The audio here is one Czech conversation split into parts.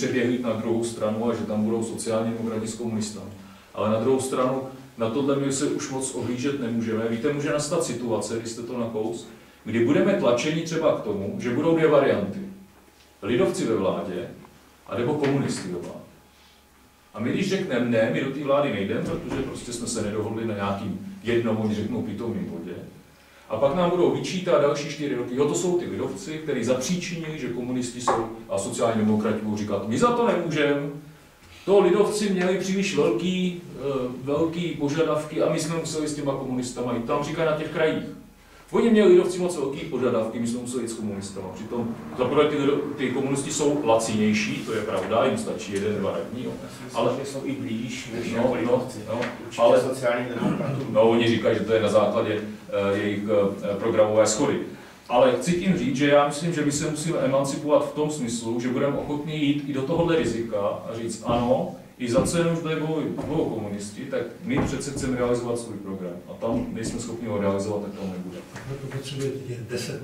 přeběhli na druhou stranu a že tam budou sociální demokrati s komunistami. Ale na druhou stranu, na tohle my se už moc ohlížet nemůžeme. Víte, může nastat situace, když jste to nakous, kdy budeme tlačeni třeba k tomu, že budou dvě varianty. Lidovci ve vládě, anebo komunisti ve vládě. A my když řekneme ne, my do té vlády nejdeme, protože prostě jsme se nedohodli na nějakým jednom, oni řeknou pitomým bodě. A pak nám budou vyčítat další 4 roky. Jo, to jsou ty lidovci, kteří zapříčinili, že komunisti jsou a sociální demokrati budou říkat, my za to nemůžeme. To lidovci měli příliš velký požadavky a my jsme museli s těma komunistama jít. Tam říkají na těch krajích. Oni měli lidovci moc velký požadavky, my jsme museli jít s komunistama. Přitom zaprvé ty komunisti jsou lacinější, to je pravda, jim stačí 1-2 radní. Ale jsou i blíž než jako lidovci. Ale sociální demokratům. No, oni říkají, že to je na základě jejich programové shody. Ale chci tím říct, že já myslím, že my se musíme emancipovat v tom smyslu, že budeme ochotní jít i do tohohle rizika a říct ano, i za cenu, že tady budou komunisti, tak my přece chceme realizovat svůj program. A tam nejsme schopni ho realizovat, tak to nebude. To potřebujete 10%.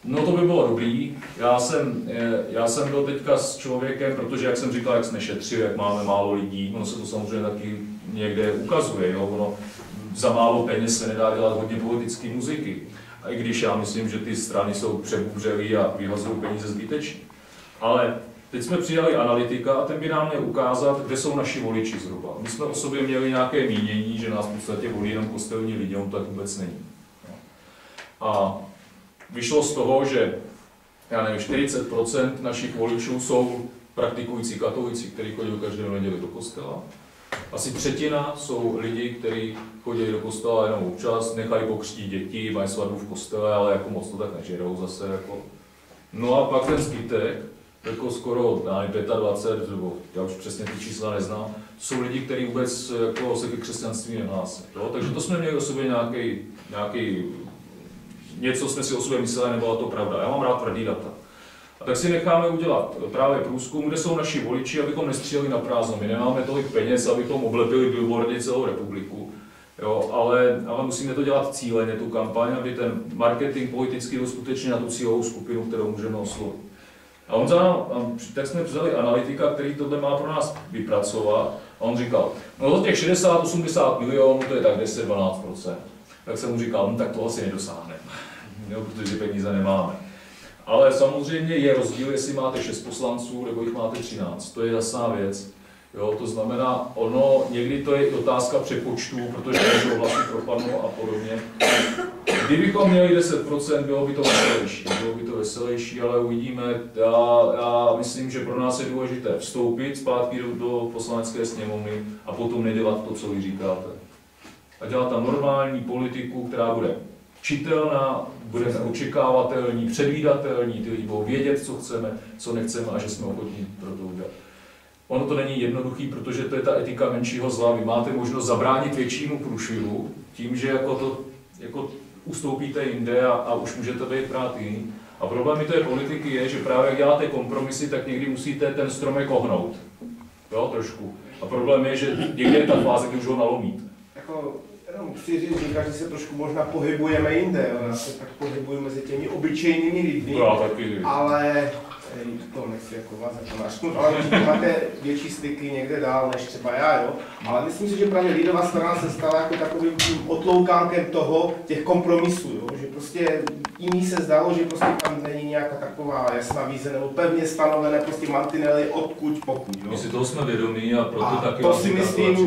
No to by bylo dobrý. Já jsem byl teďka s člověkem, protože jak jsem říkal, jak jsme šetřili, jak máme málo lidí, ono se to samozřejmě taky někde ukazuje. Jo? Ono za málo peněz se nedá dělat hodně politické muziky. A i když já myslím, že ty strany jsou přebubřelý a vyhazují peníze zbytečně. Ale teď jsme přidali analytika a ten by nám měl ukázat, kde jsou naši voliči zhruba. My jsme o sobě měli nějaké mínění, že nás v podstatě volí jenom kostelní lidi, on to tak vůbec není. A vyšlo z toho, že já nevím, 40% našich voličů jsou praktikující katolíci, kteří chodí každou neděli do kostela. Asi 1/3 jsou lidi, kteří chodí do kostela jenom občas, nechají pokřtít děti, mají svatbu v kostele, ale jako moc to tak nežerou zase. Jako. No a pak ten zbytek, jako skoro 25, nebo já už přesně ty čísla neznám, to jsou lidi, kteří vůbec jako, se ke křesťanství nehlásí. Takže to jsme měli o sobě nějaký něco jsme si o sobě mysleli, nebyla to pravda. Já mám rád tvrdý data. A tak si necháme udělat právě průzkum, kde jsou naši voliči, abychom nestříleli na prázdno. My nemáme tolik peněz, abychom oblepili billboardy celou republiku. Jo, ale musíme to dělat cíleně, tu kampaň, aby ten marketing politický byl skutečně na tu cílovou skupinu, kterou můžeme oslovit. A tak jsme vzali analytika, který tohle má pro nás vypracovat. A on říkal, no za těch 60-80 milionů, to je tak 10-12%. Tak jsem mu říkal, no tak toho asi nedosáhneme, protože peníze nemáme. Ale samozřejmě je rozdíl, jestli máte 6 poslanců, nebo jich máte 13. To je jasná věc. Jo, to znamená, někdy to je otázka přepočtu, protože můžou hlasy propadnou a podobně. Kdybychom měli 10%, bylo by to veselější, ale uvidíme. Já myslím, že pro nás je důležité vstoupit zpátky do poslanecké sněmovny a potom nedělat to, co vy říkáte. A dělat tam normální politiku, která bude čitelná, bude očekávatelný, předvídatelný, ty lidi budou vědět, co chceme, co nechceme a že jsme ochotní pro to udělat. Ono to není jednoduchý, protože to je ta etika menšího zla. Vy máte možnost zabránit většímu průšvihu tím, že jako ustoupíte jinde a už můžete být brát jiný. A problém té politiky je, že právě jak děláte kompromisy, tak někdy musíte ten stromek ohnout. Jo, trošku. A problém je, že někde je ta fáze, kdy už ho nalomíte. Jenom chci říkat, že se trošku možná pohybujeme jinde, já se tak pohybuju mezi těmi obyčejnými lidmi, ale to nechci jako vás jako naštnout, ale máte větší styky někde dál než třeba já, jo. Ale myslím si, že právě lidová strana se stala jako takovým tím otloukánkem těch kompromisů, jo. Že prostě jiný se zdalo, že prostě tam není nějaká taková jasná vize nebo pevně stanovené prostě mantinely odkud pokud, jo. My si toho jsme vědomí a proto taky to si myslím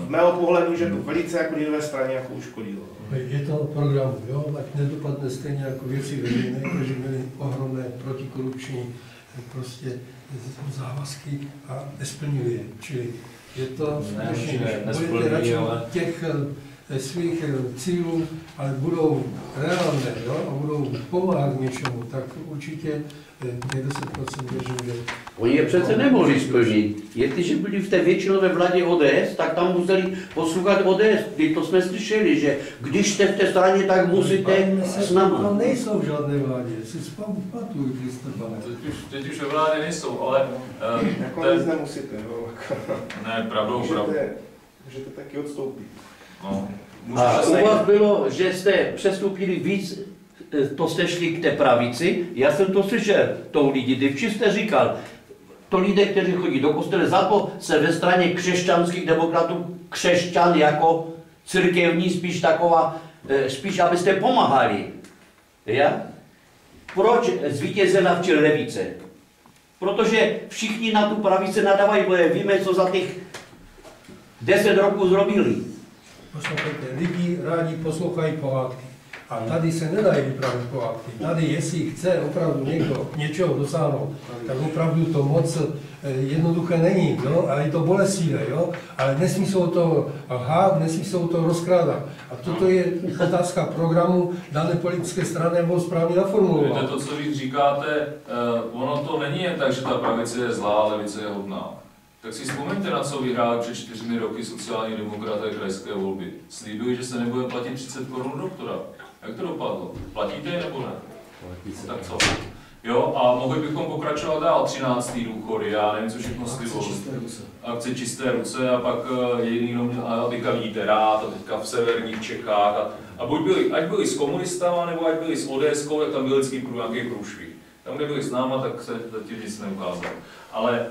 z mého pohledu, že to velice jako lidové straně jako uškodilo. Je to o programu, jo, tak nedopadne stejně jako Věci veřejné, protože měli ohromné protikorupční prostě závazky a nesplnili je. Čili je to skutečně, budete radši těch svých cílů, ale budou reálné, jo, a budou pomáhat něčemu, tak určitě těch 10% věřím, že... Oni je přece nemohli splnit. Jestliže byli v té většinové vládě ODS, tak tam museli poslouchat ODS. To jsme slyšeli, že když jste v té straně, tak musíte s náma. No nejsou v žádné vládě, si pamatuju, pane. Teď už ve vládě nejsou, ale... Nakonec nemusíte, jo. Ne, pravdou. Můžete taky odstoupit. No. A u vás bylo, že jste přestoupili víc, to jste šli k té pravici, já jsem to slyšel tou lidi, když jste říkal, To lidé, kteří chodí do kostela, za to se ve straně křesťanských demokratů křesťan jako církevní spíš taková, spíš abyste pomáhali. Ja? Proč zvítězila včera levice? Protože všichni na tu pravici nadávají, bo víme, co za těch 10 roků zrobili. Poslouchejte, lidi rádi poslouchají pohádky. A tady se nedají vyprávět pohádky. Tady, jestli chce opravdu někdo něčeho dosáhnout, tak opravdu to moc jednoduché není, jo? A je to bolestivé, jo? Ale nesmí se o to lhát, nesmí se o to rozkrádat. A toto je otázka programu dané politické strany, nebo správně naformulovat. Víte, to, co vy říkáte, ono to není jen tak, že ta pravice je zlá, a levice je hodná. Tak si vzpomeňte, na co vyhráli před 4 roky sociální demokraté krajské volby. Slíbili, že se nebude platit 30 korun doktora. Jak to dopadlo? Platíte nebo ne? Tak co? Jo, a mohli bychom pokračovat dál, 13. důchody, já nevím, co všechno slibovali. Akce Čisté ruce a pak jediný, a teďka vidíte rád, a teďka v severních Čechách. A buď byli, ať byli s komunistama, nebo ať byli s ODS, jak tam byl vždycky nějaký průšvih. Tam, kde byli s náma, tak se zatím nic neukázalo. Ale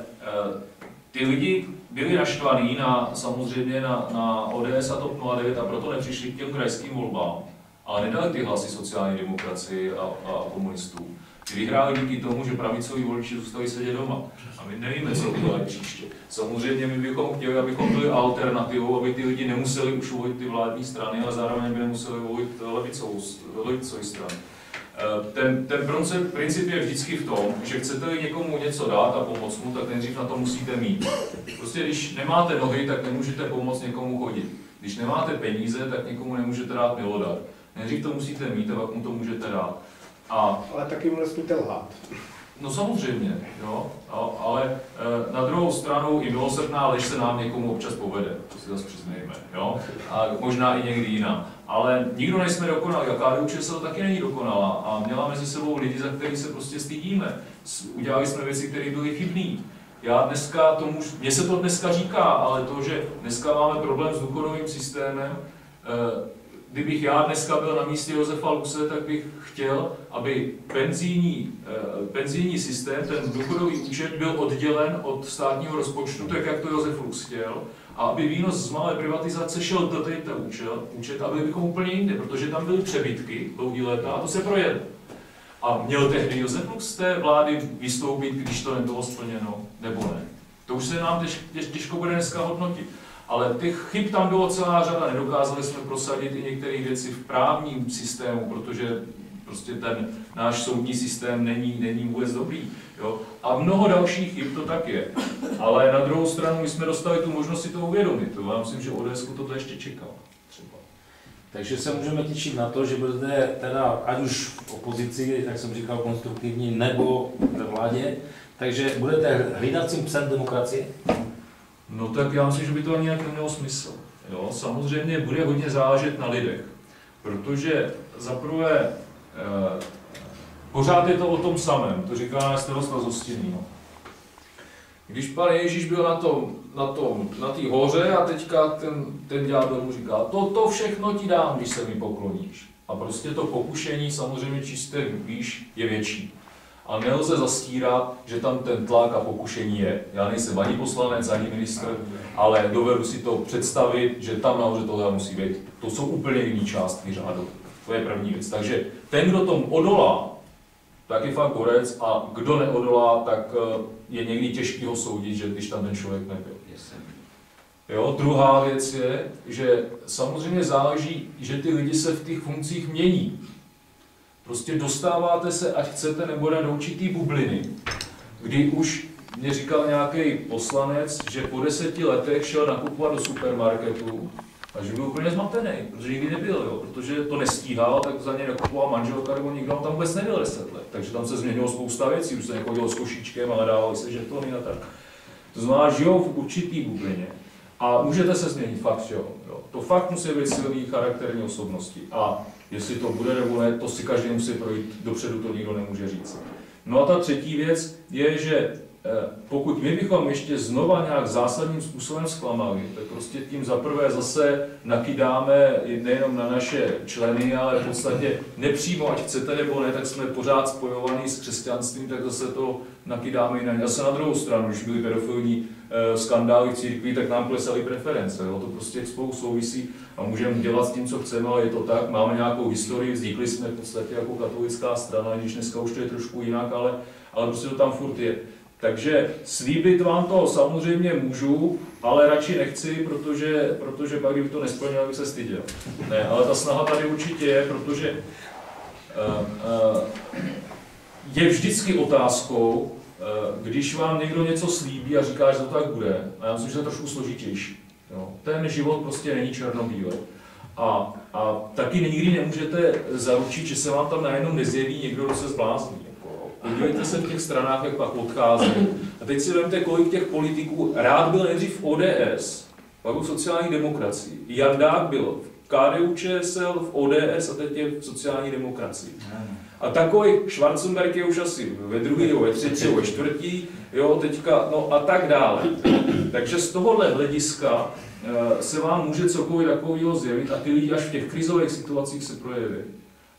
ty lidi byli naštvaní samozřejmě na ODS a TOP 09 a proto nepřišli k těm krajským volbám. Ale nedali ty hlasy sociální demokracii a komunistů. Ty vyhráli díky tomu, že pravicoví voliči zůstali sedět doma. A my nevíme, co udělají příště. Samozřejmě my bychom chtěli, abychom byli alternativou, aby ty lidi nemuseli už volit ty vládní strany, ale zároveň by nemuseli volit levicové strany. Ten princip je vždycky v tom, že chcete-li někomu něco dát a pomoct mu, tak nejdřív na to musíte mít. Prostě když nemáte nohy, tak nemůžete pomoct někomu chodit. Když nemáte peníze, tak někomu nemůžete dát milodar. Nejdřív to musíte mít a pak mu to můžete dát. Ale taky mu nesmíte lhát. No samozřejmě, jo, ale na druhou stranu i milosrdná lež se nám někomu občas povede, to si zase přiznejme, jo, a možná i někdy jiná. Ale nikdo nejsme dokonalí a KDU-ČSL taky není dokonalá a měla mezi sebou lidi, za který se prostě stydíme. Udělali jsme věci, které byly chybné. Mně se to dneska říká, ale to, že dneska máme problém s důchodovým systémem, kdybych já dneska byl na místě Josefa Luxe, tak bych chtěl, aby penzijní systém, ten důchodový účet, byl oddělen od státního rozpočtu, tak jak to Josef Lux chtěl, a aby výnos z malé privatizace šel do této účet a byli bychom úplně jinde, protože tam byly přebytky dlouhý léta a to se projedlo. A měl tehdy Josef Lux z té vlády vystoupit, když to nebylo splněno, nebo ne? To už se nám těžko bude dneska hodnotit. Ale těch chyb tam bylo celá řada, nedokázali jsme prosadit i některé věci v právním systému, protože prostě ten náš soudní systém není vůbec dobrý. Jo? A mnoho dalších chyb to tak je. Ale na druhou stranu my jsme dostali tu možnost si to uvědomit. Já myslím, že ODS to ještě čekal. Třeba. Takže se můžeme těšit na to, že budete teda, ať už v opozici, jak jsem říkal, konstruktivní, nebo ve vládě, takže budete hlídacím psem demokracie? No tak já myslím, že by to ani nějak nemělo smysl. Jo? Samozřejmě bude hodně záležet na lidech, protože zaprvé pořád je to o tom samém, to říká náš starosta z Hostinného. Když pan Ježíš byl na té hoře a teďka ten ďábel mu říká, to všechno ti dám, když se mi pokloníš. A prostě to pokušení samozřejmě čisté výš je větší. A nelze zastírat, že tam ten tlak a pokušení je. Já nejsem ani poslanec, ani ministr, ale dovedu si to představit, že tam nahoře tohle musí být. To jsou úplně jiné částky řádu. To je první věc. Takže ten, kdo tomu odolá, tak je fakt borec, a kdo neodolá, tak je někdy těžký ho soudit, že když tam ten člověk nebyl. Jo, druhá věc je, že samozřejmě záleží, že ty lidi se v těch funkcích mění. Prostě dostáváte se, ať chcete nebo ne, do určitý bubliny, kdy už mě říkal nějaký poslanec, že po 10 letech šel nakupovat do supermarketu a že byl úplně zmatený, protože nikdy nebyl, jo, protože to nestíhal, tak za něj nakupoval manželka nebo nikdo, on tam vůbec nebyl 10 let, takže tam se změnilo spousta věcí, už se nechodilo s košíčkem, ale dávali se žetony a tak. To znamená, žijou v určitý bublině a můžete se změnit, fakt, jo. To fakt musí být silný charakterní osobnosti. A jestli to bude nebo ne, to si každý musí projít, dopředu to nikdo nemůže říct. No a ta třetí věc je, že pokud my bychom ještě znova nějak zásadním způsobem zklamali, tak prostě tím zaprvé zase nakydáme nejenom na naše členy, ale v podstatě nepřímo, ať chcete nebo ne, tak jsme pořád spojovaní s křesťanstvím, tak zase to nakydáme i na ně. Zase na druhou stranu, když byly pedofilní skandály v církvi, tak nám klesaly preference. Jo? To prostě spolu souvisí a můžeme dělat s tím, co chceme, ale je to tak, máme nějakou historii, vznikli jsme v podstatě jako katolická strana, když dneska už to je trošku jinak, ale prostě to tam furt je. Takže slíbit vám to samozřejmě můžu, ale radši nechci, protože pak, kdybych to nesplnil, bych se styděl. Ne, ale ta snaha tady určitě je, protože je vždycky otázkou, když vám někdo něco slíbí a říká, že to tak bude, a já myslím, že to je trošku složitější. Jo. Ten život prostě není černobílý. A taky nikdy nemůžete zaručit, že se vám tam najednou nezjeví někdo, kdo se zblázní. Podívejte se v těch stranách, jak pak odchází. A teď si vezměte, kolik těch politiků rád byl nejdřív v ODS, pak v sociální demokracii. Jandák byl v KDU-ČSL, v ODS a teď je v sociální demokracii. A takový Schwarzenberg je už asi ve druhé, ve třetí, ve čtvrtí, jo, teďka, no a tak dále. Takže z tohohle hlediska se vám může cokoliv takového zjevit a ty lidi až v těch krizových situacích se projeví.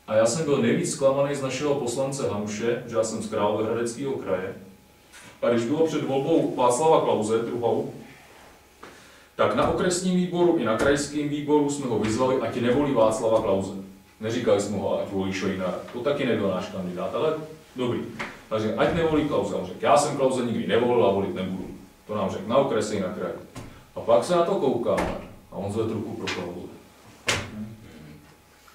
A já jsem byl nejvíc zklamaný z našeho poslance Hanuše, že já jsem z Královéhradeckého kraje. A když bylo před volbou Václava Klause, druhou, tak na okresním výboru i na krajském výboru jsme ho vyzvali, ať nevolí Václava Klause. Neříkali jsme ho, ať volí Šojnára. To taky nebyl náš kandidát, ale dobrý. Takže ať nevolí Klause. On řekl, já jsem Klause nikdy nevolil a volit nebudu. To nám řekl na okrese i na kraji. A pak se na to koukáme a on zvedl ruku pro Klause.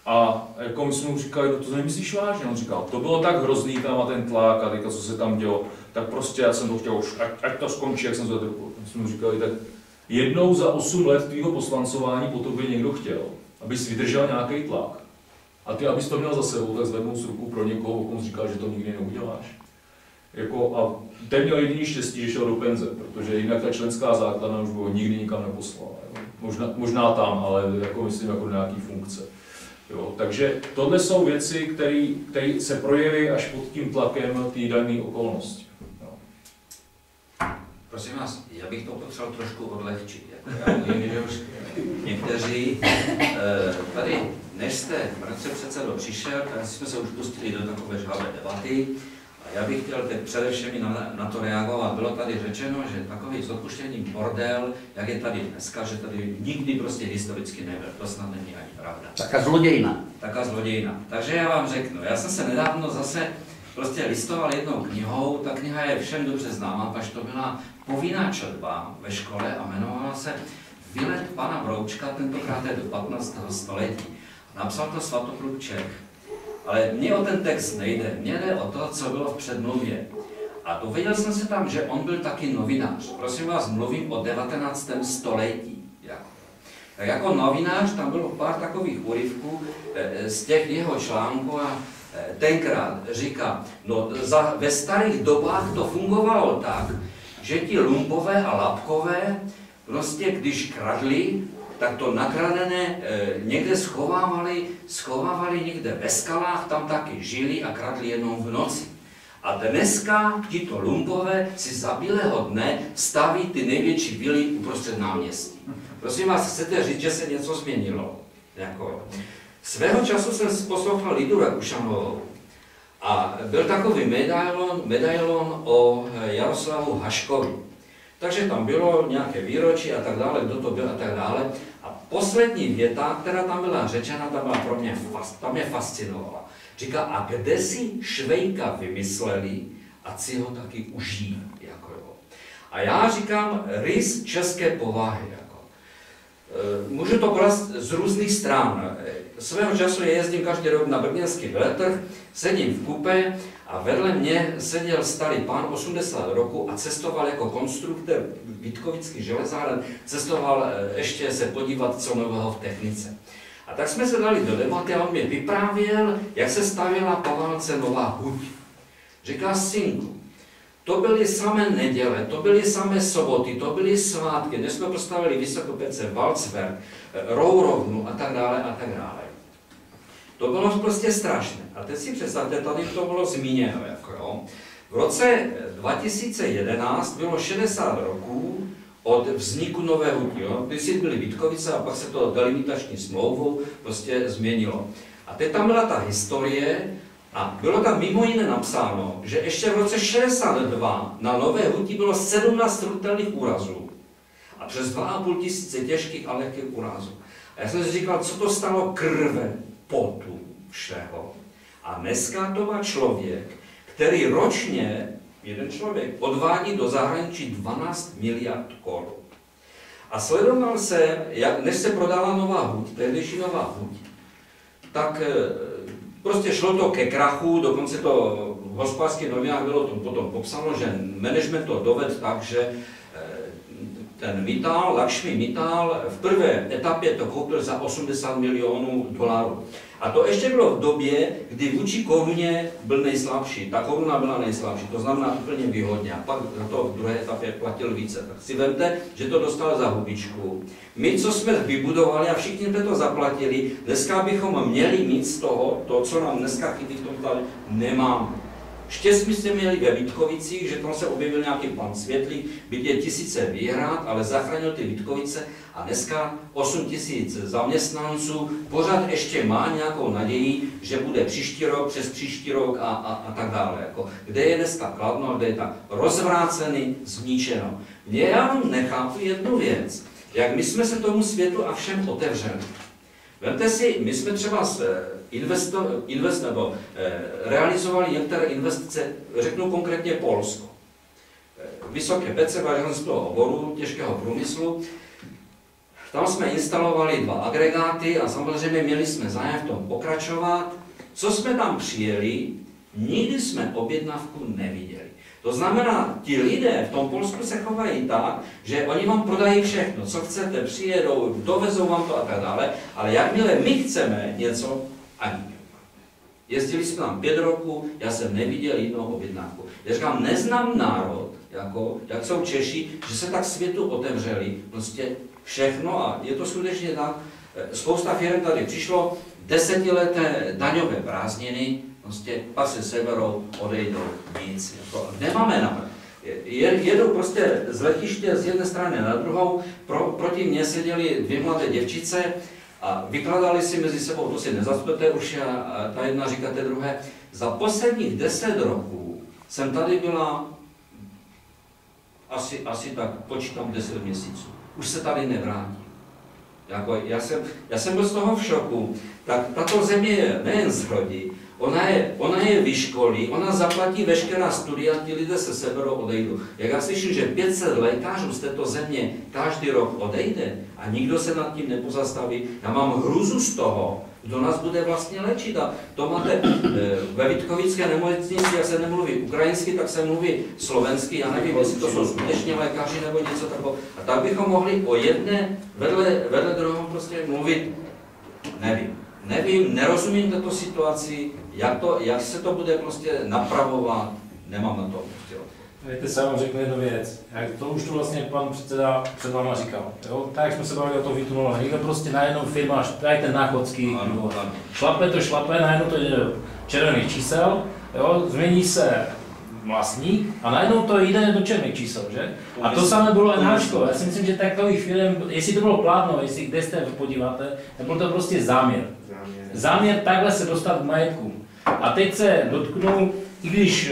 A jako my jsme mu říkali, no to nemyslíš vážně? On říkal, to bylo tak hrozný tam a ten tlak a teďka co se tam dělo, tak prostě já jsem to chtěl už, ať to skončí, jak jsem zvedl ruku. My jsme mu říkali, tak jednou za 8 let tvýho poslancování po tobě někdo chtěl, abys vydržel nějaký tlak. A ty, abys to měl za sebou, tak zvednout z ruku pro někoho, on říkal, že to nikdy neuděláš. Jako, a ten měl jediný štěstí, že šel do penze, protože jinak ta členská základna už ho nikdy nikam neposlala. Možná tam, ale jako myslím jako do nějaký funkce. Jo, takže tohle jsou věci, které se projeví až pod tím tlakem té dané okolnosti. Jo. Prosím vás, já bych to potřeboval trošku odlehčit. Jako já vím, že už někteří tady, než jste, pane předsedo, přišel, tak jsme se už pustili do takové žhavé debaty. A já bych chtěl teď především na to reagovat. Bylo tady řečeno, že takový s odpuštěním bordel, jak je tady dneska, že tady nikdy prostě historicky nebyl. To snad není ani pravda. Taká zlodějina. Taká zlodějina. Takže já vám řeknu, já jsem se nedávno zase prostě listoval jednou knihou, ta kniha je všem dobře známá, protože to byla povinná četba ve škole a jmenovala se Výlet pana Broučka, tentokrát je do 15. století. Napsal to Svatopluk Čech. Ale mně o ten text nejde, mně jde o to, co bylo v předmluvě. A dověděl jsem se tam, že on byl taky novinář. Prosím vás, mluvím o 19. století. Tak jako novinář tam bylo pár takových úryvků z těch jeho článků a tenkrát říká, no ve starých dobách to fungovalo tak, že ti lumpové a lapkové prostě když kradli, tak to nakradené někde schovávali někde ve skalách, tam taky žili a kradli jenom v noci. A dneska tito lumpové si za bílého dne staví ty největší vily uprostřed náměstí. Prosím vás, chcete říct, že se něco změnilo? Jako. Svého času jsem poslouchal Lidu Rakušanovou a byl takový medailon o Jaroslavu Haškovi. Takže tam bylo nějaké výročí a tak dále, kdo to byl a tak dále. A poslední věta, která tam byla řečena, ta mě fascinovala. Říká, a kde si Švejka vymysleli, ať si ho taky užijí. Jako jo. A já říkám, rys české povahy. Jako. Můžu to brát z různých stran. Svého času jezdím každý rok na brněnský veletrh, sedím v kupé a vedle mě seděl starý pán 80 roku a cestoval jako konstruktor Vítkovický železáren, cestoval ještě se podívat, co nového v technice. A tak jsme se dali do debaty a on mi vyprávěl, jak se stavěla po válce nová huť. Říká, synku, to byly samé neděle, to byly samé soboty, to byly svátky, dnes jsme postavili Vysokopece, Valcberg, Rourovnu a tak dále a tak dále. To bylo prostě strašné. A teď si představte, tady to bylo zmíněno, jako jo. V roce 2011 bylo 60 roků od vzniku Nové Huti. Kdysi byly Vítkovice a pak se to delimitační smlouvou prostě změnilo. A teď tam byla ta historie a bylo tam mimo jiné napsáno, že ještě v roce 62 na Nové Huti bylo 17 smrtelných úrazů a přes 2,5 tisíce těžkých a lehkých úrazů. A já jsem si říkal, co to stalo krve, potu, všeho. A dneska to má člověk, který ročně, jeden člověk, odvádí do zahraničí 12 miliard korun. A sledoval se, než se prodala Nová Huť, tehdejší Nová Huť, tak prostě šlo to ke krachu, dokonce to v hospodářských novinách bylo to potom popsáno, že management to dovedl tak, že ten Mittal, Lakshmi Mittal, v prvé etapě to koupil za 80 milionů dolarů. A to ještě bylo v době, kdy vůči koruně byl nejslabší. Ta koruna byla nejslabší, to znamená úplně výhodně. A pak to v druhé etapě platil více. Tak si vemte, že to dostal za hubičku. My, co jsme vybudovali a všichni jsme to zaplatili, dneska bychom měli mít z toho, to, co nám dneska chybí v tom tady, nemáme. Štěstí jsme měli ve Vítkovicích, že tam se objevil nějaký pan Světlík, byť je tisíce výhrad, ale zachránil ty Vítkovice a dneska 8 000 zaměstnanců pořád ještě má nějakou naději, že bude příští rok, přes příští rok a tak dále. Jako, kde je dneska Kladno, kde je tak rozvrácený, zničeno. Já nechápu jednu věc, jak my jsme se tomu světu a všem otevřeli. Vemte si, my jsme třeba realizovali některé investice, řeknu konkrétně Polsko. Vysoké pece váženského oboru, těžkého průmyslu. Tam jsme instalovali 2 agregáty a samozřejmě měli jsme zájem v tom pokračovat. Co jsme tam přijeli, nikdy jsme objednávku neviděli. To znamená, ti lidé v tom Polsku se chovají tak, že oni vám prodají všechno, co chcete, přijedou, dovezou vám to a tak dále, ale jakmile my chceme něco, ani. Jezdili jsme tam 5 roků, já jsem neviděl jinou objednávku. Já říkám, neznám národ, jako, jak jsou Češi, že se tak světu otevřeli, prostě všechno a je to skutečně tak. Spousta firm tady přišlo, 10leté daňové prázdniny, prostě pak se seberou, odejdou, nic. Jako, nemáme na jedou prostě z letiště z jedné strany na druhou, proti mně seděly 2 mladé děvčice a vykladali si mezi sebou, to si nezastupete už, a ta jedna říká té druhé, za posledních 10 roků jsem tady byla asi tak, počítám 10 měsíců. Už se tady nevrátím. Jako, já jsem byl z toho v šoku. Tak tato země je nejen z hrodi, ona je vyškolí, ona zaplatí veškerá studia, ti lidé se seberou, odejdou. Jak já slyším, že 500 lékařů z této země každý rok odejde a nikdo se nad tím nepozastaví, já mám hruzu z toho, kdo nás bude vlastně léčit. A to máte ve Vítkovické nemocnici, jak se nemluví ukrajinsky, tak se mluví slovensky, já nevím, jestli to jsou skutečně lékaři nebo něco takového. A tak bychom mohli o jedné vedle druhého prostě mluvit, nevím, nerozumím této situaci, jak se to bude prostě napravovat, nemám na to prostě. Víte, se vám řeknu jednu věc. To už tu vlastně pan předseda před váma říkal. Jo? Tak jak jsme se bavili o tom Vitunolu, někdo prostě najednou firma, tady ten Náchodský, šlape, najednou to jde do červených čísel, jo? Změní se vlastník a najednou to jde do černých čísel, že? A to samé bylo NHčko. Já si myslím, že takových firm, jestli to bylo Plátno, jestli kde jste podíváte, byl to prostě záměr. Záměr takhle se dostat k majetku. A teď se dotknu, i když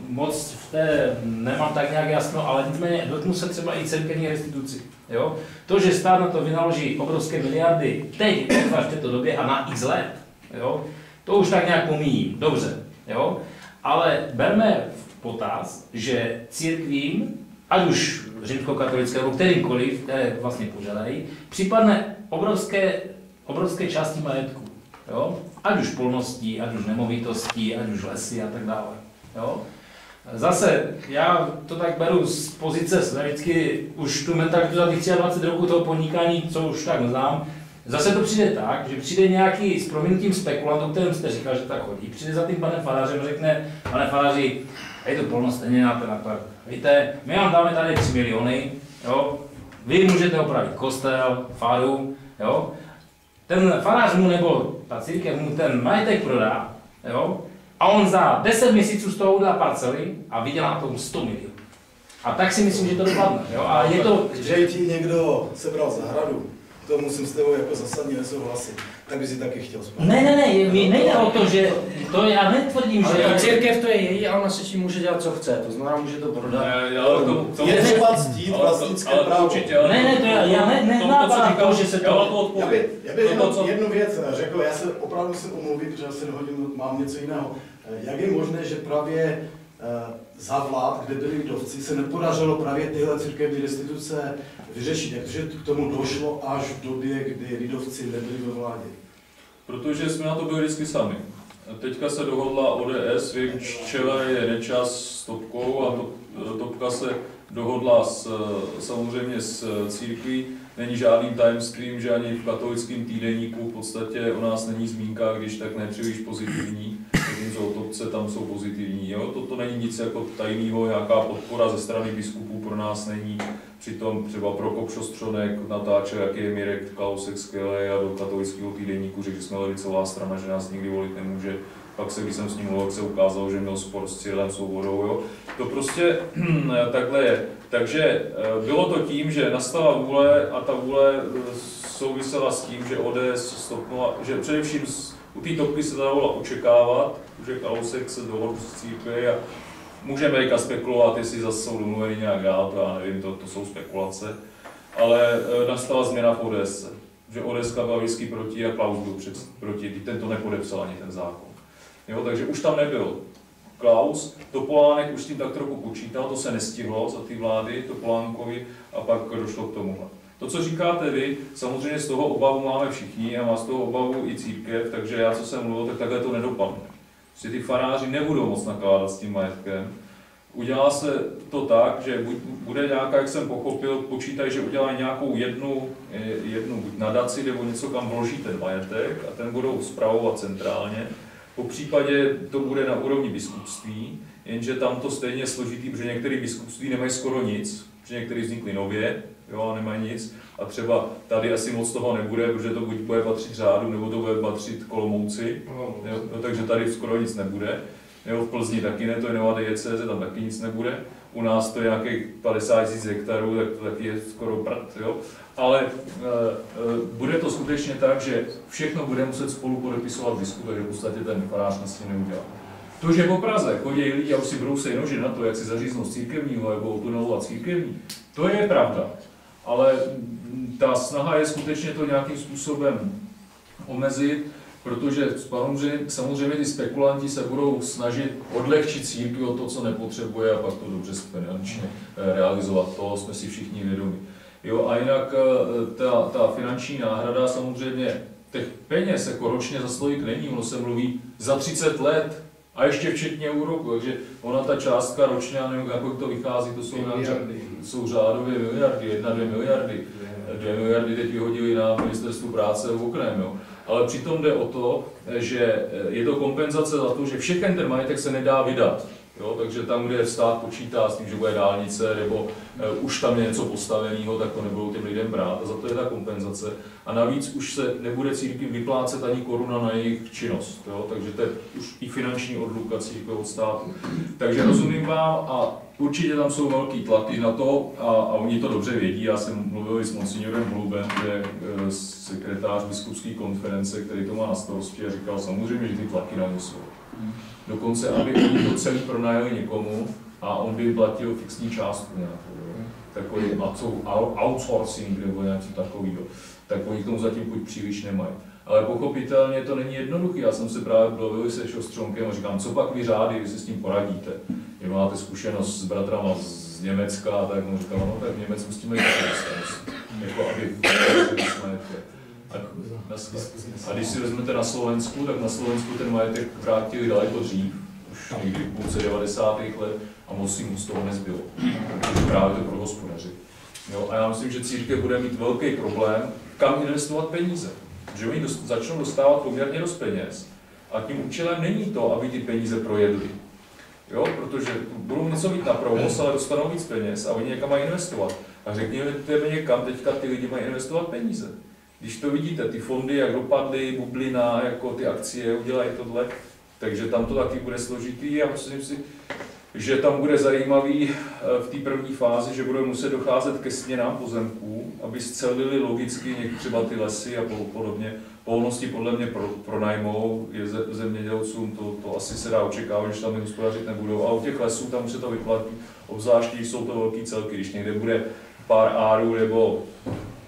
moc v té nemám tak nějak jasno, ale nicméně dotknu se třeba i církevní restituci. Jo? To, že stát na to vynaloží obrovské miliardy teď, v této době a na x let, jo? To už tak nějak pomíjím, dobře. Jo? Ale berme v potaz, že církvím, ať už římskokatolické nebo kterýmkoliv, které vlastně požádají, připadne obrovské části majetku. Jo? Ať už polností, ať už nemovitostí, ať už lesy a tak dále. Jo? Zase, já to tak beru z pozice své, vždycky už tu mentalitu za těch 23 roků toho podnikání, co už tak neznám, zase to přijde tak, že přijde nějaký s prominutím spekulant, o kterém jste říkal, že tak chodí, přijde za tím panem farářem a řekne, pane faráři, hej tu polnost stejně na to. Víte, my vám dáme tady 3 miliony, jo? Vy můžete opravit kostel, faru, jo? Ten farář mu nebo ta církev mu ten majetek prodá, jo? A on za 10 měsíců z toho udělá parcely a vydělá tomu 100 milionů. A tak si myslím, že to dopadne. Jo? A je to... Že ti někdo sebral zahradu, to musím s tebou jako zasadně nesouhlasit, tak by si taky chtěl spát. Ne, mi nejde o to, že to já netvrdím, ale že... ta církev to je její a ona se tím může dělat, co chce, to znamená, může to prodat. Je třeba ctít vlastnické právo. Ne, to já nenápadám to, že se to... Já bych jednu věc řekl, já se opravdu musím omluvit, protože asi hodinu mám něco jiného. Jak je možné, že právě za vlád, kde byli lidovci, se nepodařilo právě tyhle církevní restituce vyřešit, jakže k tomu došlo až v době, kdy lidovci nebyli ve vládě? Protože jsme na to byli vždycky sami. Teďka se dohodla ODS, v jejím čele je Nečas s Topkou a Topka se dohodla samozřejmě s církví. Není žádným tajemstvím, že ani v katolickém týdeníku v podstatě o nás není zmínka, když tak nepříliš pozitivní. Zatímco o Topce tam jsou pozitivní. Jo? To není nic jako tajného, nějaká podpora ze strany biskupů pro nás není. Přitom třeba Prokop Šostřonek natáčel, jaký je Mirek Kalousek skvělý a do katolického týdeníku řekl, že jsme levicová strana, že nás nikdy volit nemůže. Pak se, když jsem s ním mluvil, se ukázalo, že měl spor s Cyrilem Svobodou. Jo? To prostě takhle je. Takže bylo to tím, že nastala vůle a ta vůle souvisela s tím, že ODS stopnula, že především u té Topky se dalo očekávat, že Kalousek se dohodl s církví a můžeme teďka spekulovat, jestli zase jsou domluveni nějak dál, to já nevím, to jsou spekulace, ale nastala změna v ODS, že ODS byla vždycky proti a Klaus byl proti, ten to nepodepsal ani ten zákon. Jo, takže už tam nebyl Klaus, Topolánek už s tím tak trochu počítal, to se nestihlo za ty vlády Topolánkovi a pak došlo k tomuhle. To, co říkáte vy, samozřejmě z toho obavu máme všichni a má z toho obavu i církev, takže já, co jsem mluvil, tak takhle to nedopadne. Prostě ty faráři nebudou moc nakládat s tím majetkem. Udělá se to tak, že bude nějaká, jak jsem pochopil, počítají, že udělají nějakou jednu nadaci nebo něco, kam vloží ten majetek a ten budou spravovat centrálně. Po případě to bude na úrovni biskupství, jenže tam to stejně je složitý, protože některé biskupství nemají skoro nic, protože některé vznikly nově, jo, a nemají nic. A třeba tady asi moc toho nebude, protože to buď bude patřit řádu, nebo to bude patřit Kolomouci, jo, takže tady skoro nic nebude. Jo, v Plzni taky ne, to je nová diecéze, tam taky nic nebude. U nás to je nějakých 50 000 hektarů, tak to taky je skoro prd, jo. Ale bude to skutečně tak, že všechno bude muset spolu podepisovat biskup, takže v podstatě ten farář vlastně neudělá. To, že po Praze chodí lidi a už si brousej nože na to, jak si zaříznout církevního nebo tunelovat církevní, to je pravda. Ale ta snaha je skutečně to nějakým způsobem omezit, protože samozřejmě ty spekulanti se budou snažit odlehčit církvi o to, co nepotřebuje a pak to dobře finančně realizovat. To jsme si všichni vědomi. Jo, a jinak ta finanční náhrada samozřejmě těch peněz jako ročně za slovík není, ono se mluví za 30 let a ještě včetně úroku, takže ona ta částka ročně, já nevím, jak to vychází, to jsou řádově miliardy, 1-2 miliardy. 2 miliardy teď vyhodili na ministerstvu práce v oknem, jo. Ale přitom jde o to, že je to kompenzace za to, že všechen ten majetek se nedá vydat. Jo, takže tam, kde stát počítá s tím, že bude dálnice, nebo už tam je něco postaveného, tak to nebudou těm lidem brát a za to je ta kompenzace. A navíc už se nebude církvím vyplácet ani koruna na jejich činnost, jo, takže to je už i finanční odluka církve od státu. Takže rozumím vám a určitě tam jsou velký tlaky na to a oni to dobře vědí. Já jsem mluvil i s monsignorem Hlubem, že sekretář biskupské konference, který to má na starosti a říkal samozřejmě, že ty tlaky na ně jsou. Dokonce, aby oni to celý pronajali někomu a on by platil fixní částku nějakou, takový outsourcing nebo něco takového. Tak oni k tomu zatím buď příliš nemají. Ale pochopitelně to není jednoduché. Já jsem se právě bavil se Šostřonkem a říkám, co pak vy řády, vy si s tím poradíte. Vy máte zkušenost s bratrama z Německa, tak on říkal, no tak v Německu s tím mají také zkušenost. Jako aby a když si vezmete na Slovensku, tak na Slovensku ten majetek vrátili daleko dřív, už někdy v půlce 90. let a moc si mu z toho nezbylo, protože právě to prohospodařit. A já myslím, že církev bude mít velký problém, kam investovat peníze. Že oni začnou dostávat poměrně dost peněz a tím účelem není to, aby ty peníze projedly. Jo, protože budou něco mít na provoz, ale dostanou víc peněz a oni někam mají investovat. A řekněme někam, teďka ty lidi mají investovat peníze. Když to vidíte, ty fondy, jak dopadly, bublina, jako ty akcie, udělají tohle, Takže tam to taky bude složitý a myslím si, že tam bude zajímavý v té první fázi, že bude muset docházet ke směnám pozemků, aby scelili logicky třeba ty lesy a podobně. Polnosti podle mě pronajmou zemědělcům, to asi se dá očekávat, že tam hospodařit nebudou. A u těch lesů tam už se to vyplatí, obzvlášť když jsou to velký celky. Když někde bude pár árů nebo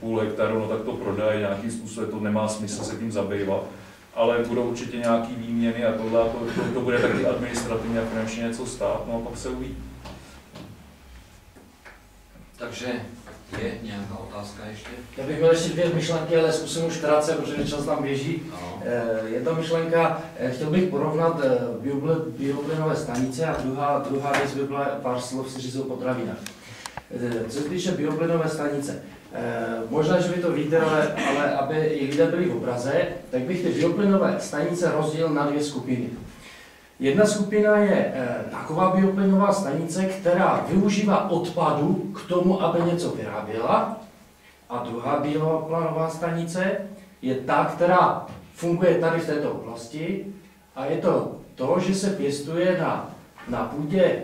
půl hektaru, no tak to prodají nějakým způsobem, to nemá smysl se tím zabývat. Ale budou určitě nějaký výměny a to bude taky administrativně a finančně něco stát, no a pak se uvidí. Takže je nějaká otázka ještě? Já bych měl ještě 2 myšlenky, ale zkusím už krátce, protože čas nám běží. Jedna myšlenka, chtěl bych porovnat bioplynové stanice a druhá věc by byla pár slov si říct o potravinách. Co se týče bioplynové stanice, možná, že vy to víte, ale aby i lidé byli v obraze, tak bych ty bioplynové stanice rozdělil na 2 skupiny. Jedna skupina je taková bioplynová stanice, která využívá odpadu k tomu, aby něco vyráběla. A druhá bioplynová stanice je ta, která funguje tady v této oblasti. A je to, že se pěstuje na půdě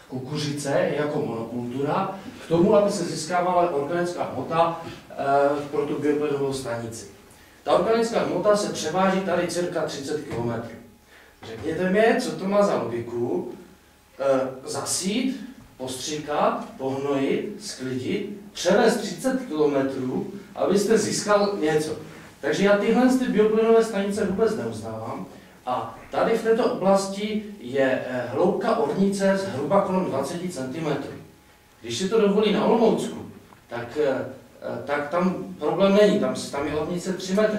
kukuřice jako monokultura k tomu, aby se získávala organická hmota pro tu bioplynovou stanici. Ta organická hmota se převáží tady cirka 30 km. Řekněte mi, co to má za logiku zasít, postříkat, pohnojit, sklidit, převést 30 km, abyste získal něco. Takže já tyhle bioplynové stanice vůbec neuznávám. A tady v této oblasti je hloubka ornice zhruba kolem 20 cm. Když si to dovolí na Olomoucku, tak tam problém není, tam je ornice 3 metry.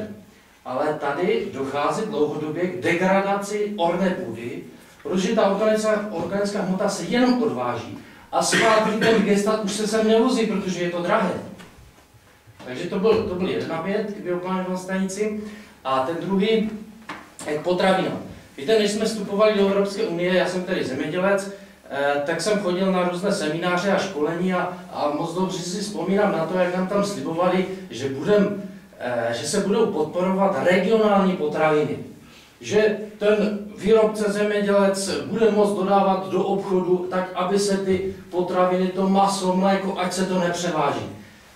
Ale tady dochází dlouhodobě k degradaci orné půdy, protože ta organická hmota se jenom odváží a zpátky ten gestat už se sem nevozí, protože je to drahé. Takže to byl jedna věc k bioplynové stanici. A ten druhý k potravinám. Víte, než jsme vstupovali do Evropské unie, já jsem tedy zemědělec, tak jsem chodil na různé semináře a školení a moc dobře si vzpomínám na to, jak nám tam slibovali, že se budou podporovat regionální potraviny. Že ten výrobce zemědělec bude moct dodávat do obchodu tak, aby se ty potraviny, to maso, mléko, ať se to nepřeváží.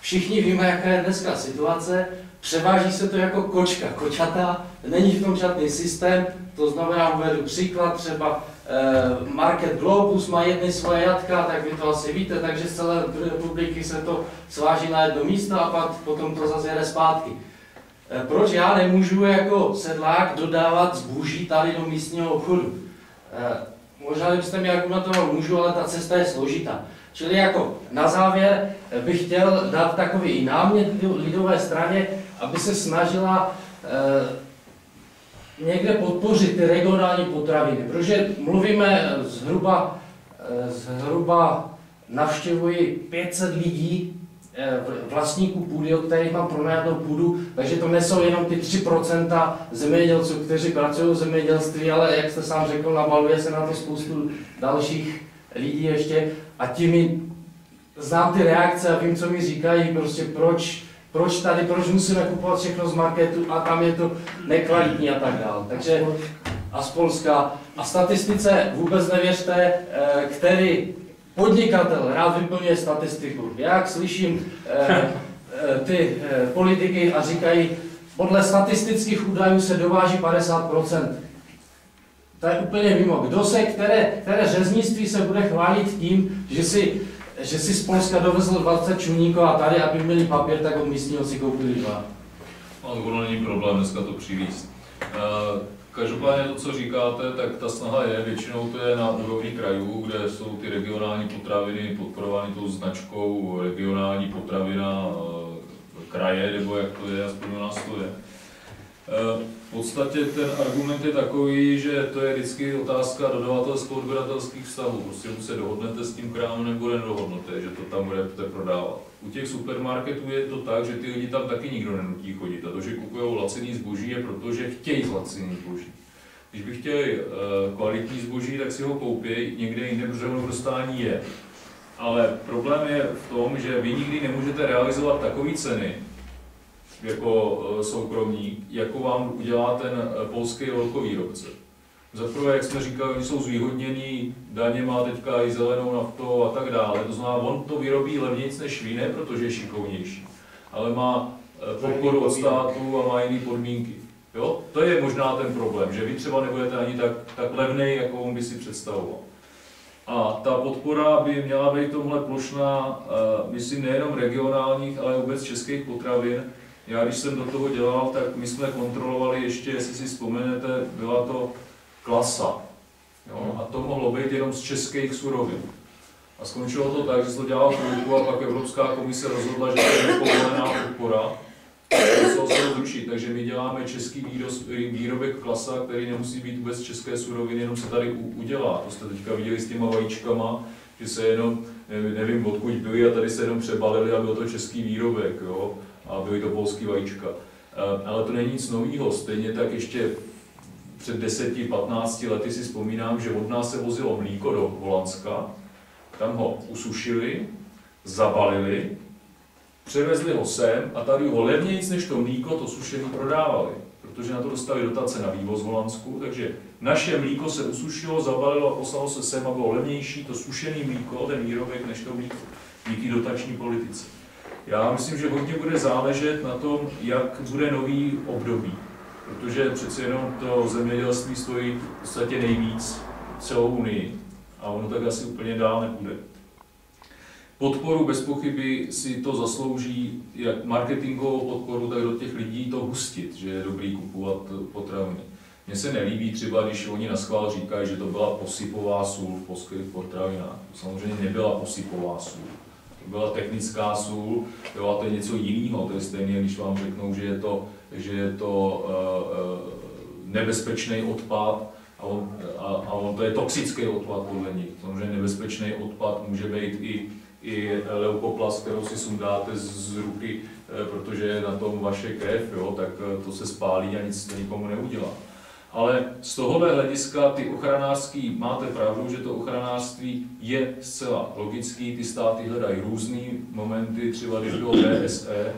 Všichni víme, jaká je dneska situace. Převáží se to jako kočata, není v tom žádný systém, to znamená, uvedu příklad, třeba Market Globus má jedny svoje jatka, tak vy to asi víte, takže z celé republiky se to sváží na jedno místo a pak potom to zase jede zpátky. Proč já nemůžu jako sedlák dodávat zboží tady do místního obchodu? Možná byste mi argumentoval, můžu, ale ta cesta je složitá. Čili jako na závěr bych chtěl dát takový i námět lidové straně, aby se snažila někde podpořit ty regionální potraviny, protože mluvíme zhruba navštěvuji 500 lidí, vlastníků půdy, o kterých mám pronajatou půdu, takže to nejsou jenom ty 3% zemědělců, kteří pracují v zemědělství, ale jak jste sám řekl, nabaluje se na to spoustu dalších lidí ještě a tím znám ty reakce a vím, co mi říkají, prostě proč musíme kupovat všechno z marketu a tam je to nekvalitní a tak dále. Takže a z Polska. A statistice vůbec nevěřte, který podnikatel rád vyplňuje statistiku. Jak slyším ty politiky a říkají, podle statistických údajů se dováží 50%. To je úplně mimo. Které řeznictví se bude chválit tím, že si z Polska dovezl 20 čuníků a tady, aby měli papír, tak od místního si koupili 2. Ono není problém dneska to přivízt. Každopádně to, co říkáte, tak ta snaha je, většinou to je na úrovni krajů, kde jsou ty regionální potraviny podporovány tou značkou regionální potravina kraje, nebo jak to je, aspoň u nás to je. V podstatě ten argument je takový, že to je vždycky otázka dodavatelsko-odběratelských vztahů. Prostě se dohodnete s tím krámem nebo nedohodnete, že to tam budete prodávat. U těch supermarketů je to tak, že ty lidi tam taky nikdo nenutí chodit. A to, že kupují laciný zboží, je proto, že chtějí laciný zboží. Když by chtěli kvalitní zboží, tak si ho koupí někde jinde, protože ono v dostání je. Ale problém je v tom, že vy nikdy nemůžete realizovat takové ceny, jako soukromník, jako vám udělá ten polský velkovýrobce. Zaprvé, jak jsme říkali, oni jsou zvýhodnění daněma, teďka i zelenou naftou a tak dále. To znamená, on to vyrobí levnějc než vy, ne protože je šikovnější, ale má podporu od státu a má jiné podmínky. Jo? To je možná ten problém, že vy třeba nebudete ani tak levnej, jako on by si představoval. A ta podpora by měla být tomhle plošná, myslím, nejenom regionálních, ale vůbec českých potravin. Já když jsem do toho dělal, tak my jsme kontrolovali ještě, jestli si vzpomenete, byla to Klasa. Jo? A to mohlo být jenom z českých surovin. A skončilo to tak, že se to dělalo chvilku a pak Evropská komise rozhodla, že to je nepovolená podpora. To se zruší, takže my děláme český výrobek Klasa, který nemusí být vůbec české suroviny, jenom se tady udělá. To jste teďka viděli s těma vajíčkama, že se jenom, nevím odkud byli a tady se jenom přebalili a byl to český výrobek, jo? A byly to polský vajíčka. Ale to není nic nového, stejně tak ještě před 10-15 lety si vzpomínám, že od nás se vozilo mlíko do Holandska, tam ho usušili, zabalili, převezli ho sem a tady ho levnějc než to mlíko, to sušený prodávali, protože na to dostali dotace na vývoz v Holandsku, takže naše mlíko se usušilo, zabalilo a poslalo se sem a bylo levnější to sušený mlíko, ten výrobek, než to mlíko, díky dotační politice. Já myslím, že hodně bude záležet na tom, jak bude nový období, protože přece jenom to zemědělství stojí v podstatě nejvíc celou Unii a ono tak asi úplně dál nepůjde. Podporu bez pochyby si to zaslouží, jak marketingovou podporu, tak do těch lidí to hustit, že je dobrý kupovat potraviny. Mně se nelíbí třeba, když oni naschvál říkají, že to byla posypová sůl v polských potravinách. To samozřejmě nebyla posypová sůl. To byla technická sůl, jo, a to je něco jiného. To je stejně, když vám řeknou, že je to nebezpečný odpad a on to je toxický odpad podle nich. Samozřejmě nebezpečný odpad může být i leukoplast, kterou si sundáte z ruky, protože je na tom vaše krev, jo, tak to se spálí a nic nikomu neudělá. Ale z tohohle hlediska ty ochranářský, máte pravdu, že to ochranářství je zcela logický, ty státy hledají různý momenty, třeba když bylo BSE,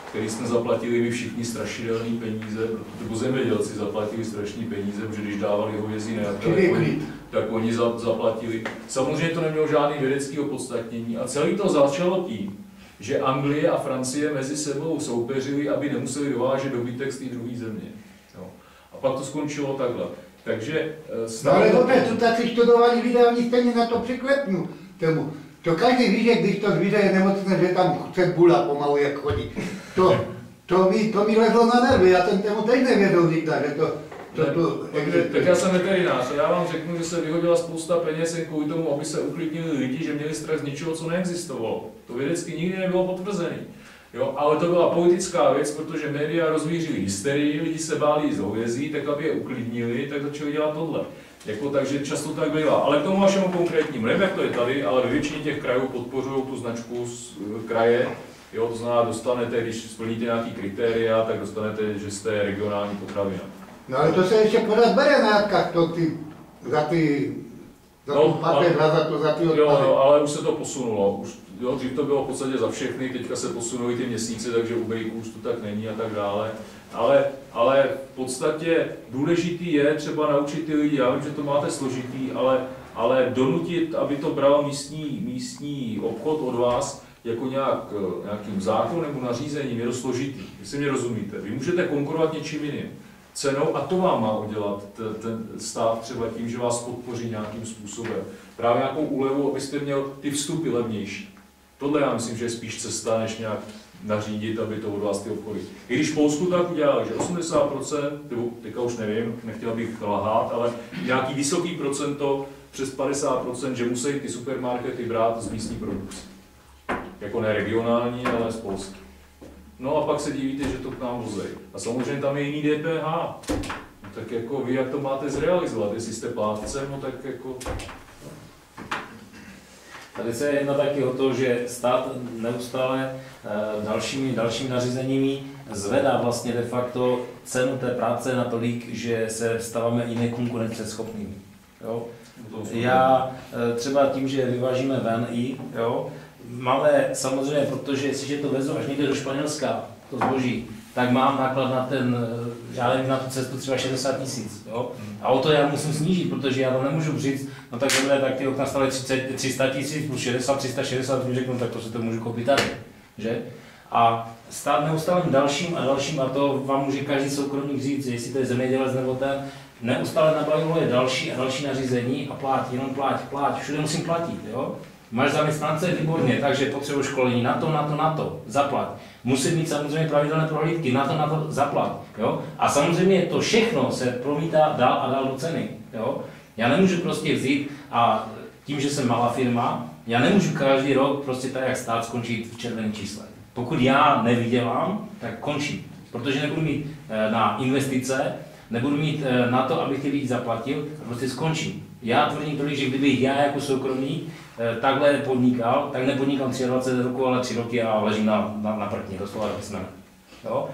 který jsme zaplatili my všichni strašidelné peníze, protože zemědělci zaplatili strašné peníze, protože když dávali hovězí tak oni zaplatili. Samozřejmě to nemělo žádný vědecký opodstatnění a celý to začalo tím, že Anglie a Francie mezi sebou soupeřili, aby nemuseli dovážet dobytek z té druhé země. Jo. A pak to skončilo takhle. Takže... No ale opět, tu taci študovali lidé, oni stejně na to přiklepnou tomu. To každý ví, že když to zvíře je nemocné, že tam chce bula pomalu, jak chodí. To mi lezlo na nervy, já jsem tomu teď nevěděl říkat, že to tak já jsem veterinář a já vám řeknu, že se vyhodila spousta peněz jen kvůli tomu, aby se uklidnili lidi, že měli strach z něčeho, co neexistovalo. To vědecky nikdy nebylo potvrzené. Jo, ale to byla politická věc, protože média rozvířili hysterii, lidi se báli z hovězí, tak aby je uklidnili, tak začali dělat tohle. Jako, takže často tak bývá. Ale k tomu vašemu konkrétnímu, nevím, jak to je tady, ale ve většině těch krajů podporují tu značku z kraje. Jo, to znamená, dostanete, když splníte nějaký kritéria, tak dostanete, že jste regionální potravina. No ale to se ještě pořád bere na jatkách, za ty odpady. Jo, ale už se to posunulo. Jo, dřív to bylo v podstatě za všechny, teďka se posunuly ty měsíce, takže u bejků už to tak není a tak dále. Ale v podstatě důležitý je třeba naučit ty lidi, já vím, že to máte složitý, ale donutit, aby to bral místní obchod od vás jako nějakým zákonem nebo nařízením, je to složitý, jestli mě rozumíte. Vy můžete konkurovat něčím jiným cenou a to vám má udělat ten stát třeba tím, že vás podpoří nějakým způsobem. Právě nějakou úlevu, abyste měl ty vstupy levnější. Tohle já myslím, že je spíš cesta, než nějak nařídit, aby to od vás ty obchody. I když v Polsku tak udělali, že 80%, teďka už nevím, nechtěl bych lhát, ale nějaký vysoký procento, přes 50%, že musí ty supermarkety brát z místní produkce. Jako ne regionální, ale z Polsky. No a pak se divíte, že to k nám vozej. A samozřejmě tam je jiný DPH. Tak jako vy, jak to máte zrealizovat? Jestli jste plátcem, no tak jako... Tady se jedná taky o to, že stát neustále dalšími nařízeními zvedá vlastně de facto cenu té práce natolik, že se stáváme i nekonkurenceschopnými. Jo? Já třeba tím, že vyvážíme ven jo, máme samozřejmě, protože jestliže to vezou až někde do Španělska, to zboží, tak mám náklad na já nevím, na tu cestu třeba 60 000, jo? A o to já musím snížit, protože já to nemůžu říct, no tak dobré, tak ty okna stály 300 000 plus 60, 360, mi řeknu, tak to si to můžu koupit tady, že? A stát neustále dalším a dalším, a to vám může každý soukromník říct, jestli to je zemědělec nebo ten, neustále nabavilo je další a další nařízení a plať, jenom plať, všude musím platit, jo? Máš zaměstnance, výborně, takže potřebuji školení na to, zaplať. Musí mít samozřejmě pravidelné prohlídky, na to, zaplať, jo? A samozřejmě to všechno se promítá dál a dál do ceny, jo? Já nemůžu prostě vzít a tím, že jsem malá firma, já nemůžu každý rok prostě tak jak stát skončit v červeném čísle. Pokud já nevydělám, tak končím, protože nebudu mít na investice, nebudu mít na to, abych ty lidi zaplatil, a prostě skončím. Já tvrdím tolik, že kdybych já jako soukromník takhle podnikal, tak nepodnikám 23 roku, ale 3 roky a ležím na prkni, doslova do písmene. Jo?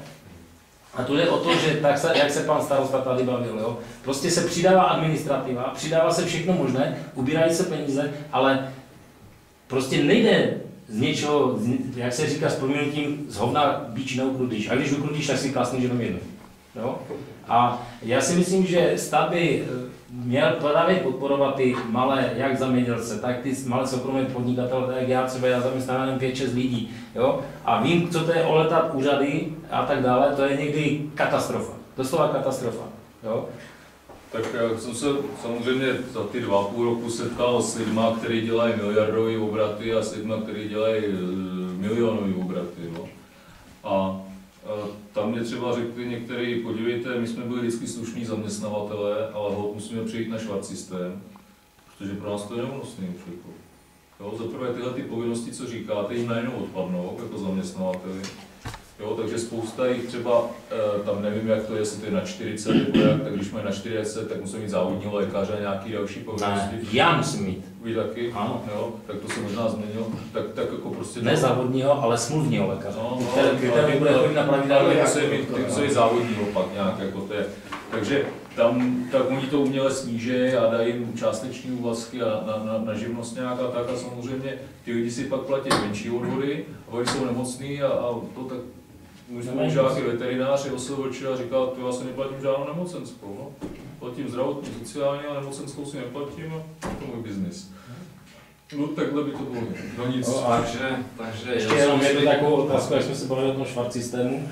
A tu jde o to, že tak se, jak se pan starosta tady bavil, jo? Prostě se přidává administrativa, přidává se všechno možné, ubírají se peníze, ale prostě nejde z něčeho, jak se říká s proměnutím, z hovna bíč neukrutíš. A když ukrutíš, tak si klasníš jenom jedno. Jo? A já si myslím, že stát by měl právě podporovat ty malé, jak zemědělce, tak ty malé soukromé podnikatele, tak já třeba já zaměstnávám 5-6 lidí, jo? A vím, co to je oletat úřady a tak dále, to je někdy katastrofa, doslova katastrofa, jo? Tak já jsem se samozřejmě za ty 2,5 roku setkal s lidmi, kteří dělají miliardové obraty a s lidmi, kteří dělají milionové obraty, jo? A tam mě třeba řekli některý, podívejte, my jsme byli vždycky slušní zaměstnavatelé, ale musíme přejít na švart systém, protože pro nás to je neúnosný už. Za prvé tyhle ty povinnosti, co říkáte, jim najednou odpadnou jako zaměstnavateli. Jo, takže spousta jich třeba, tam nevím, jak to je, jestli to je na 40 nebo jak, tak když mají na 40, tak musí mít závodního lékaře a nějaký další povinnosti. Já musím mít. Vy taky? Ano. Jo, tak to se možná změnilo. Tak jako prostě... Ne závodního, ale smluvního lékaře. Který bude chodit na pravidelné, ty musí mít závodního pak nějak, jako to je. Takže tam, tak oni to uměle sníží a dají jim částeční úvazky a na živnost nějaká tak a samozřejmě ty lidi si pak platí menší odvody a oni jsou nemocní a to tak můj žák je veterinář, je OSVČ a říká, to já se neplatím žádnou nemocenskou, no. Platím zdravotní, sociální a nemocenskou si neplatím a to je můj biznis. No takhle by to bylo. No nic. Takže ještě jenom jednu takovou otázku, jak jsme se bavili o tom švart systému.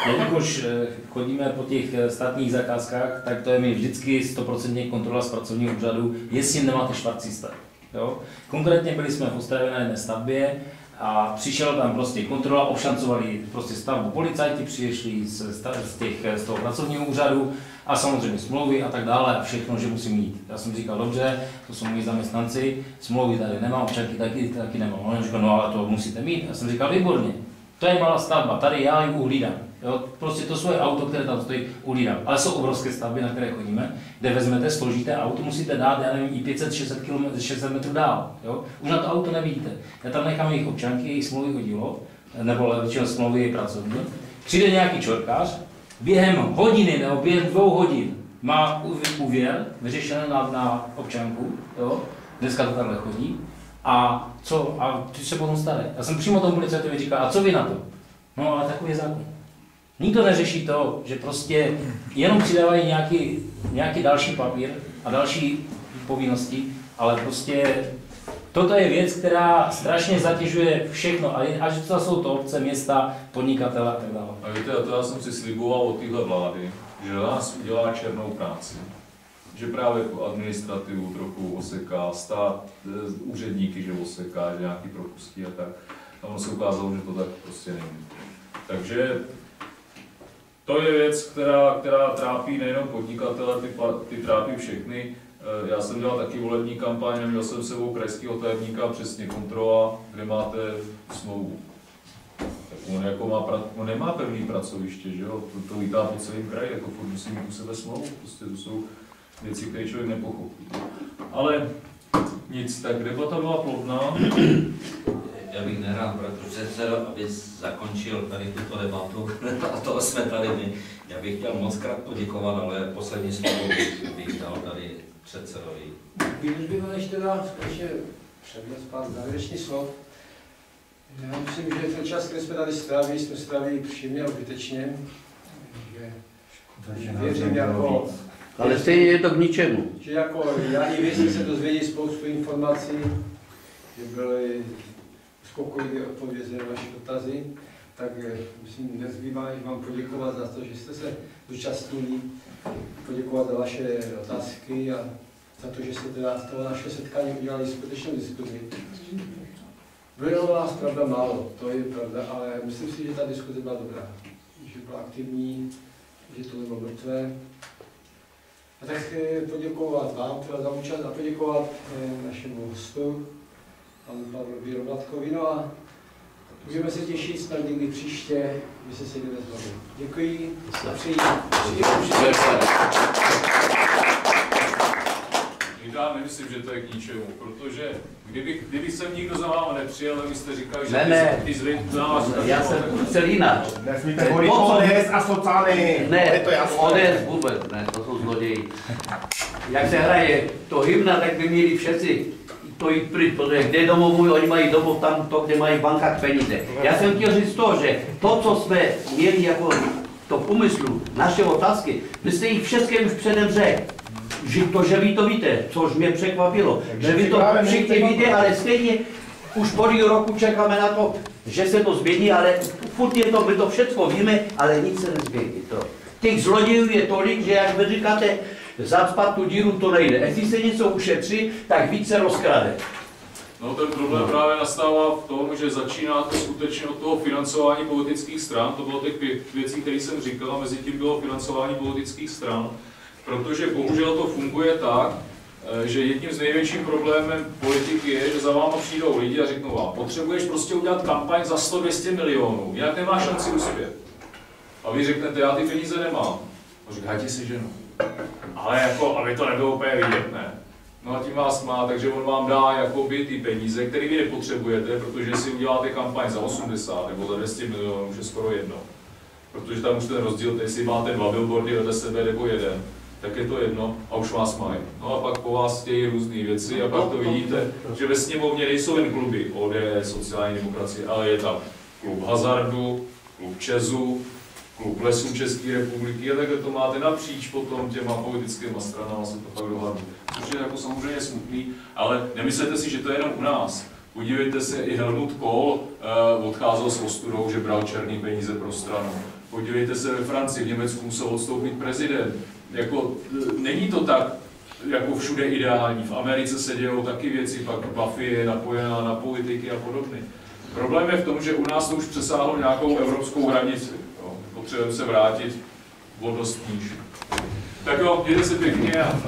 Jelikož chodíme po těch státních zakázkách, tak to je mi vždycky 100% kontrola z pracovního úřadu, jestli nemáte švart systém. Jo? Konkrétně byli jsme v Ostravě na jedné stavbě a přišel tam prostě kontrola, obšancovali prostě stavbu policajti, přišli z toho pracovního úřadu a samozřejmě smlouvy a tak dále a všechno, že musím mít. Já jsem říkal, dobře, to jsou moji zaměstnanci, smlouvy tady nemám, občanky taky nemám. On říkal, no ale to musíte mít. Já jsem říkal, výborně. To je malá stavba, tady já ji uhlídám. Jo? Prostě to svoje auto, které tam stojí, uhlídám. Ale jsou obrovské stavby, na které chodíme, kde vezmete, složíte auto, musíte dát, já nevím, i 500-600 metrů dál. Jo? Už na to auto nevidíte. Já tam nechám jejich občanky, jejich smlouvy o dílo, nebo většinou smlouvy je pracovní. Přijde nějaký čorkář, během hodiny nebo během 2 hodin má úvěr vyřešený na občanku. Jo? Dneska to takhle chodí. A co? A ty se potom staré. Já jsem přímo tomu policajtovi říkal, a co vy na to? No ale takový je zákon. Nikdo neřeší to, že prostě jenom přidávají nějaký další papír a další povinnosti, ale prostě toto je věc, která strašně zatěžuje všechno, a že to jsou to obce, města, podnikatele a tak dále. A víte, to já jsem si sliboval od téhle vlády, že nás udělá černou práci. Že právě tu administrativu trochu oseká, stát, úředníky, že oseká, že nějaký propustí a tak. A ono se ukázalo, že to tak prostě není. Takže to je věc, která trápí nejenom podnikatele, ty trápí všechny. Já jsem dělal taky volební kampaň, neměl jsem sebou krajského tajemníka, přesně kontrola, kde máte smlouvu. Tak on nemá pevný pracoviště, že jo? To lítá po celém kraji, jako furt musí mít u sebe smlouvu, prostě to jsou věci, které člověk nepochopí. Ale nic, tak debata byla plodná. Já bych nehrál, protože aby zakončil tady tuto debatu, a toho jsme tady my. Já bych chtěl moc krát poděkovat, ale poslední slovo bych dal tady předsedovi. Když by ještě dal skutečně přednes pár závěrečných slov. Já myslím, že ten čas, který jsme tady strávili, jsme strávili příjemně a užitečně. Věřím jako... Ale stejně je to k ničemu. Že jako já i vy jste se dozvěděli spoustu informací, že byly uspokojivé odpovědi na vaše dotazy, tak myslím, nezbývá než vám poděkovat za to, že jste se zúčastnili, poděkovat za vaše otázky a za to, že jste teda z toho našeho setkání udělali skutečnou diskuzi. Bylo nás pravda málo, to je pravda, ale myslím si, že ta diskuze byla dobrá, že byla aktivní, že to nebylo mrtvé. A tak poděkovat vám za účast a poděkovat našemu hostu, panu Pavlovi Roblatkovi. No a můžeme se těšit snad někdy příště, že se sejdeme znovu. Děkuji a přeji. Já nemyslím, že to je k ničemu, protože kdyby sem nikdo za váma nepřijel, tak byste říkali, že ty zvy za vás... Já jsem chcel jinak. Nesmíte volit ODS a sociální. Ne, ODS vůbec, ne, to jsou zloději. Jak se hraje to hymna, tak by měli všetci to jít pryč, protože kde domovují, oni mají domov tam to, kde mají v bankách peníze. Já jsem chtěl říct to, že to, co jsme měli jako to v úmyslu, naše otázky, vy jste jich všechny už předem řekl. Že vy to víte, což mě překvapilo, že vy to všichni víte, ale stejně už po roku čekáme na to, že se to změní, ale furt je to, my to všechno víme, ale nic se nezmění. Těch zlodějů je tolik, že jak vy říkáte, zacpat tu díru to nejde. Jestli se něco ušetří, tak víc se rozkrade. No ten problém právě nastává v tom, že začíná to skutečně od toho financování politických stran, to bylo těch 5 věcí, které jsem říkal, a mezi tím bylo financování politických stran. Protože bohužel to funguje tak, že jedním z největších problémem politiky je, že za váma přijdou lidi a řeknou vám, potřebuješ prostě udělat kampaň za 100-200 milionů, jinak nemáš šanci uspět. A vy řeknete, já ty peníze nemám. A říkáte si ženu. Ale jako, aby to nebylo úplně vidět, ne? No a tím vás má, takže on vám dá jakoby ty peníze, které vy nepotřebujete, protože si uděláte kampaň za 80 nebo za 200 milionů, už je skoro jedno. Protože tam už ten rozdíl, jestli máte 2 billboardy vedle sebe nebo jeden, tak je to jedno a už vás mají. No a pak po vás chtějí různé věci a pak to vidíte, že ve sněmovně nejsou jen kluby ODS, sociální demokracie, ale je tam klub hazardu, klub Česu, klub Lesů České republiky a takhle to máte napříč potom těma politickými stranama, se to pak dohadí. Což je jako samozřejmě smutný, ale nemyslete si, že to je jenom u nás. Podívejte se, i Helmut Kohl odcházel s ostudou, že bral černý peníze pro stranu. Podívejte se ve Francii, v Německu musel odstoupit prezident. Jako, není to tak jako všude ideální. V Americe se dějou taky věci, pak mafie je napojená na politiky a podobně. Problém je v tom, že u nás to už přesáhlo nějakou evropskou hranici. Jo. Potřebujeme se vrátit o dost níž. Tak jo, mějte se pěkně a